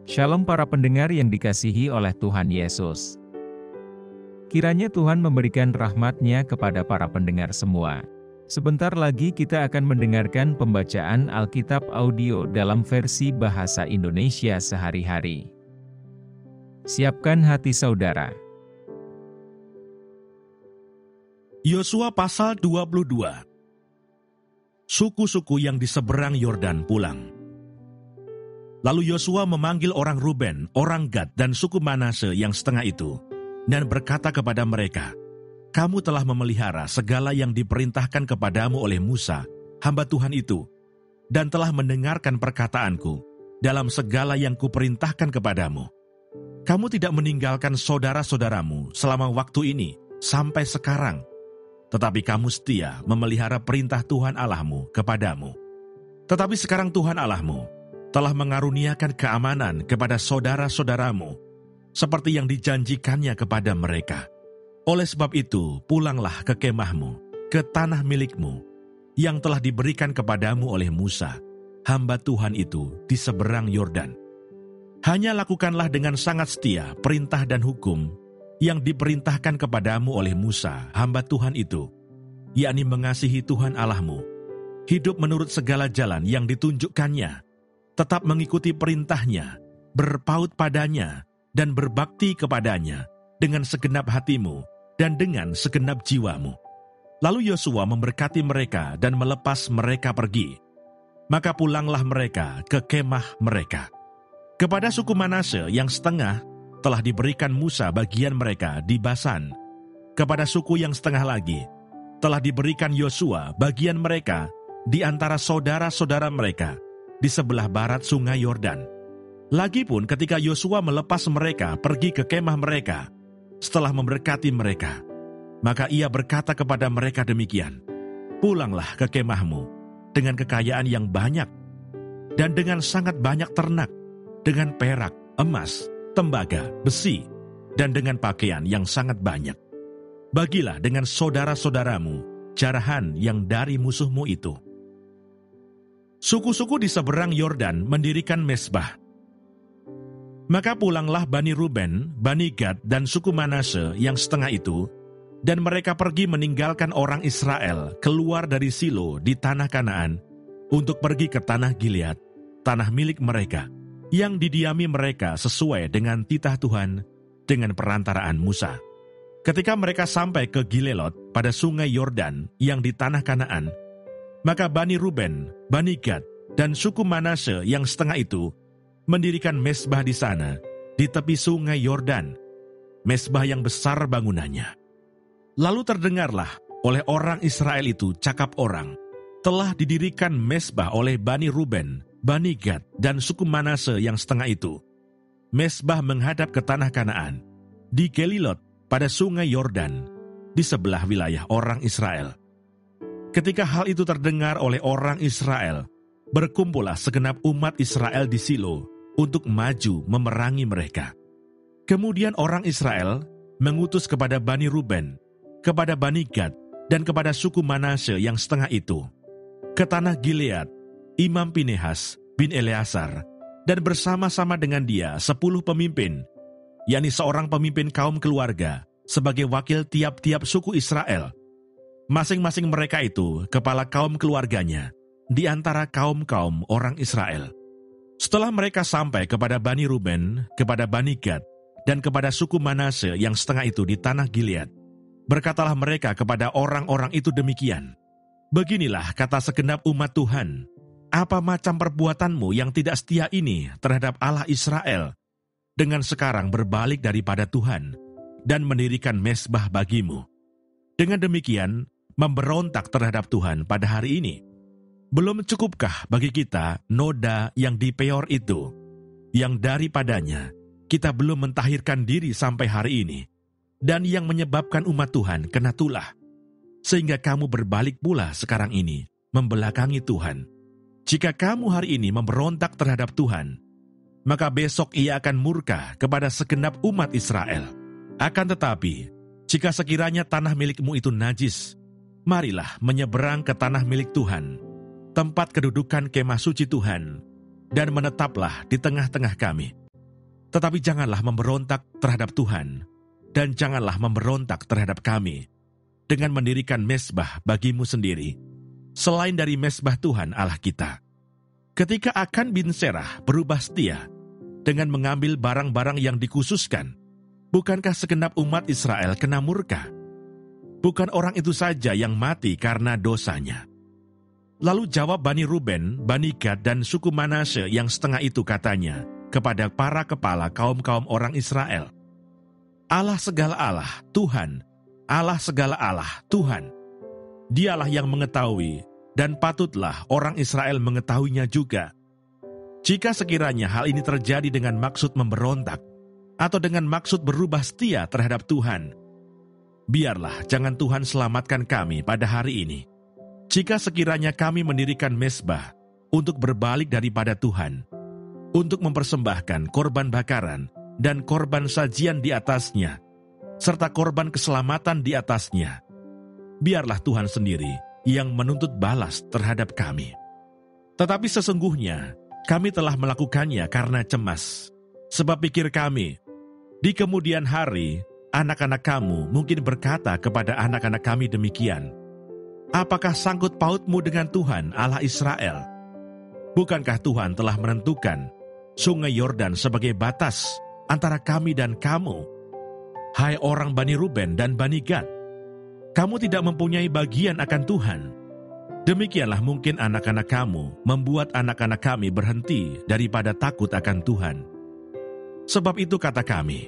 Shalom para pendengar yang dikasihi oleh Tuhan Yesus. Kiranya Tuhan memberikan rahmat-Nya kepada para pendengar semua. Sebentar lagi kita akan mendengarkan pembacaan Alkitab audio dalam versi bahasa Indonesia sehari-hari. Siapkan hati saudara. Yosua pasal 22. Suku-suku yang di seberang Yordan pulang. Lalu Yosua memanggil orang Ruben, orang Gad, dan suku Manase yang setengah itu, dan berkata kepada mereka, "Kamu telah memelihara segala yang diperintahkan kepadamu oleh Musa, hamba Tuhan itu, dan telah mendengarkan perkataanku dalam segala yang kuperintahkan kepadamu. Kamu tidak meninggalkan saudara-saudaramu selama waktu ini sampai sekarang, tetapi kamu setia memelihara perintah Tuhan Allahmu kepadamu. Tetapi sekarang Tuhan Allahmu telah mengaruniakan keamanan kepada saudara-saudaramu, seperti yang dijanjikannya kepada mereka. Oleh sebab itu, pulanglah ke kemahmu, ke tanah milikmu, yang telah diberikan kepadamu oleh Musa, hamba Tuhan itu di seberang Yordan. Hanya lakukanlah dengan sangat setia perintah dan hukum yang diperintahkan kepadamu oleh Musa, hamba Tuhan itu, yakni mengasihi Tuhan Allahmu, hidup menurut segala jalan yang ditunjukkannya, tetap mengikuti perintahnya, berpaut padanya, dan berbakti kepadanya dengan segenap hatimu dan dengan segenap jiwamu." Lalu Yosua memberkati mereka dan melepas mereka pergi. Maka pulanglah mereka ke kemah mereka. Kepada suku Manase yang setengah telah diberikan Musa bagian mereka di Basan. Kepada suku yang setengah lagi telah diberikan Yosua bagian mereka di antara saudara-saudara mereka di sebelah barat sungai Yordan. Lagipun ketika Yosua melepas mereka pergi ke kemah mereka, setelah memberkati mereka, maka ia berkata kepada mereka demikian, "Pulanglah ke kemahmu dengan kekayaan yang banyak, dan dengan sangat banyak ternak, dengan perak, emas, tembaga, besi, dan dengan pakaian yang sangat banyak. Bagilah dengan saudara-saudaramu jarahan yang dari musuhmu itu." Suku-suku di seberang Yordan mendirikan mezbah. Maka pulanglah Bani Ruben, Bani Gad, dan suku Manase yang setengah itu, dan mereka pergi meninggalkan orang Israel keluar dari Silo di tanah Kanaan untuk pergi ke tanah Gilead, tanah milik mereka, yang didiami mereka sesuai dengan titah Tuhan dengan perantaraan Musa. Ketika mereka sampai ke Gilelot pada sungai Yordan yang di tanah Kanaan, maka Bani Ruben, Bani Gad, dan suku Manase yang setengah itu mendirikan mezbah di sana, di tepi sungai Yordan, mezbah yang besar bangunannya. Lalu terdengarlah oleh orang Israel itu cakap orang, telah didirikan mezbah oleh Bani Ruben, Bani Gad, dan suku Manase yang setengah itu. Mezbah menghadap ke tanah Kanaan, di Gelilot pada sungai Yordan, di sebelah wilayah orang Israel. Ketika hal itu terdengar oleh orang Israel, berkumpullah segenap umat Israel di Silo untuk maju memerangi mereka. Kemudian orang Israel mengutus kepada Bani Ruben, kepada Bani Gad, dan kepada suku Manase yang setengah itu, ke tanah Gilead, Imam Pinehas bin Eleazar, dan bersama-sama dengan dia 10 pemimpin, yakni seorang pemimpin kaum keluarga, sebagai wakil tiap-tiap suku Israel. Masing-masing mereka itu kepala kaum keluarganya di antara kaum-kaum orang Israel. Setelah mereka sampai kepada Bani Ruben, kepada Bani Gad, dan kepada suku Manase yang setengah itu di tanah Gilead, berkatalah mereka kepada orang-orang itu demikian, "Beginilah kata segenap umat Tuhan, apa macam perbuatanmu yang tidak setia ini terhadap Allah Israel, dengan sekarang berbalik daripada Tuhan, dan mendirikan mezbah bagimu. Dengan demikian, memberontak terhadap Tuhan pada hari ini. Belum cukupkah bagi kita noda yang di Peor itu, yang daripadanya kita belum mentahirkan diri sampai hari ini, dan yang menyebabkan umat Tuhan kena tulah, sehingga kamu berbalik pula sekarang ini, membelakangi Tuhan. Jika kamu hari ini memberontak terhadap Tuhan, maka besok ia akan murka kepada segenap umat Israel. Akan tetapi, jika sekiranya tanah milikmu itu najis, marilah menyeberang ke tanah milik Tuhan, tempat kedudukan kemah suci Tuhan, dan menetaplah di tengah-tengah kami. Tetapi janganlah memberontak terhadap Tuhan, dan janganlah memberontak terhadap kami, dengan mendirikan mezbah bagimu sendiri, selain dari mezbah Tuhan Allah kita. Ketika Akan bin Serah berubah setia, dengan mengambil barang-barang yang dikhususkan, bukankah segenap umat Israel kena murka? Bukan orang itu saja yang mati karena dosanya. Lalu jawab Bani Ruben, Bani Gad, dan suku Manasye yang setengah itu katanya kepada para kepala kaum-kaum orang Israel, Allah segala Allah, Tuhan, Allah segala Allah, Tuhan. Dialah yang mengetahui, dan patutlah orang Israel mengetahuinya juga. Jika sekiranya hal ini terjadi dengan maksud memberontak, atau dengan maksud berubah setia terhadap Tuhan, biarlah jangan Tuhan selamatkan kami pada hari ini. Jika sekiranya kami mendirikan mezbah untuk berbalik daripada Tuhan, untuk mempersembahkan korban bakaran dan korban sajian di atasnya, serta korban keselamatan di atasnya, biarlah Tuhan sendiri yang menuntut balas terhadap kami. Tetapi sesungguhnya kami telah melakukannya karena cemas, sebab pikir kami, di kemudian hari anak-anak kamu mungkin berkata kepada anak-anak kami demikian, apakah sangkut pautmu dengan Tuhan Allah Israel? Bukankah Tuhan telah menentukan sungai Yordan sebagai batas antara kami dan kamu? Hai orang Bani Ruben dan Bani Gad, kamu tidak mempunyai bagian akan Tuhan. Demikianlah mungkin anak-anak kamu membuat anak-anak kami berhenti daripada takut akan Tuhan. Sebab itu kata kami,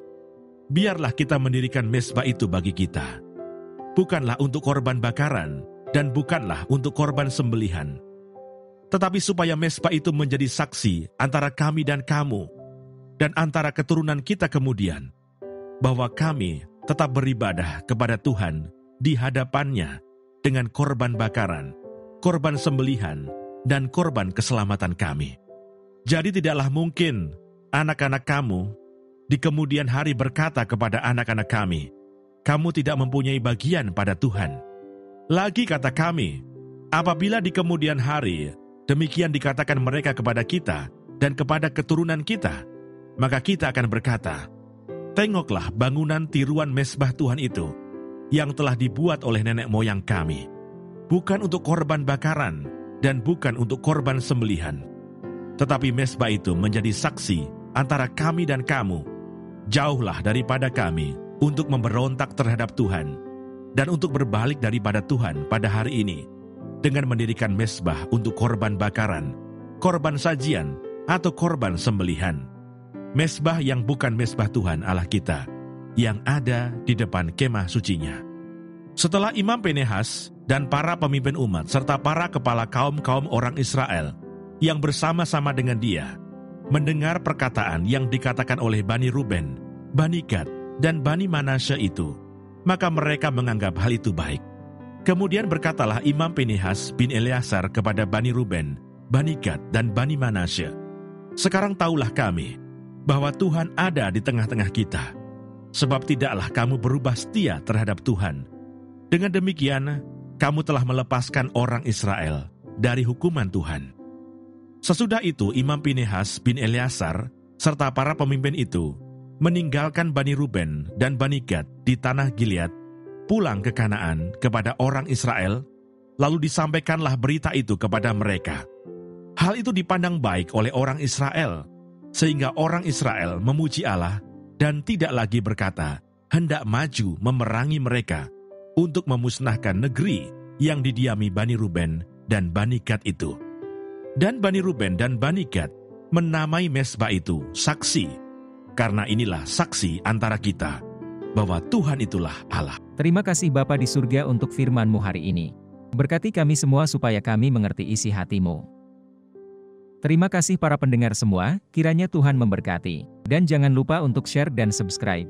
biarlah kita mendirikan mezbah itu bagi kita, bukanlah untuk korban bakaran, dan bukanlah untuk korban sembelihan, tetapi supaya mezbah itu menjadi saksi antara kami dan kamu, dan antara keturunan kita kemudian, bahwa kami tetap beribadah kepada Tuhan di hadapannya dengan korban bakaran, korban sembelihan, dan korban keselamatan kami. Jadi tidaklah mungkin anak-anak kamu di kemudian hari berkata kepada anak-anak kami, kamu tidak mempunyai bagian pada Tuhan. Lagi kata kami, apabila di kemudian hari demikian dikatakan mereka kepada kita dan kepada keturunan kita, maka kita akan berkata, tengoklah bangunan tiruan mezbah Tuhan itu, yang telah dibuat oleh nenek moyang kami, bukan untuk korban bakaran dan bukan untuk korban sembelihan. Tetapi mezbah itu menjadi saksi antara kami dan kamu. Jauhlah daripada kami untuk memberontak terhadap Tuhan, dan untuk berbalik daripada Tuhan pada hari ini, dengan mendirikan mezbah untuk korban bakaran, korban sajian, atau korban sembelihan. Mezbah yang bukan mezbah Tuhan Allah kita, yang ada di depan kemah sucinya. Setelah Imam Pinehas dan para pemimpin umat, serta para kepala kaum-kaum orang Israel, yang bersama-sama dengan dia, mendengar perkataan yang dikatakan oleh Bani Ruben, Bani Gad, dan Bani Manasye itu, maka mereka menganggap hal itu baik. Kemudian berkatalah Imam Pinehas bin Eleazar kepada Bani Ruben, Bani Gad, dan Bani Manasye, sekarang tahulah kami bahwa Tuhan ada di tengah-tengah kita, sebab tidaklah kamu berubah setia terhadap Tuhan. Dengan demikian, kamu telah melepaskan orang Israel dari hukuman Tuhan. Sesudah itu Imam Pinehas bin Eleazar serta para pemimpin itu meninggalkan Bani Ruben dan Bani Gad di tanah Gilead, pulang ke Kanaan kepada orang Israel, lalu disampaikanlah berita itu kepada mereka. Hal itu dipandang baik oleh orang Israel, sehingga orang Israel memuji Allah dan tidak lagi berkata, hendak maju memerangi mereka untuk memusnahkan negeri yang didiami Bani Ruben dan Bani Gad itu. Dan Bani Ruben dan Bani Gad menamai mezbah itu saksi, karena inilah saksi antara kita, bahwa Tuhan itulah Allah. Terima kasih Bapa di surga untuk firman-Mu hari ini. Berkati kami semua supaya kami mengerti isi hati-Mu. Terima kasih para pendengar semua, kiranya Tuhan memberkati. Dan jangan lupa untuk share dan subscribe.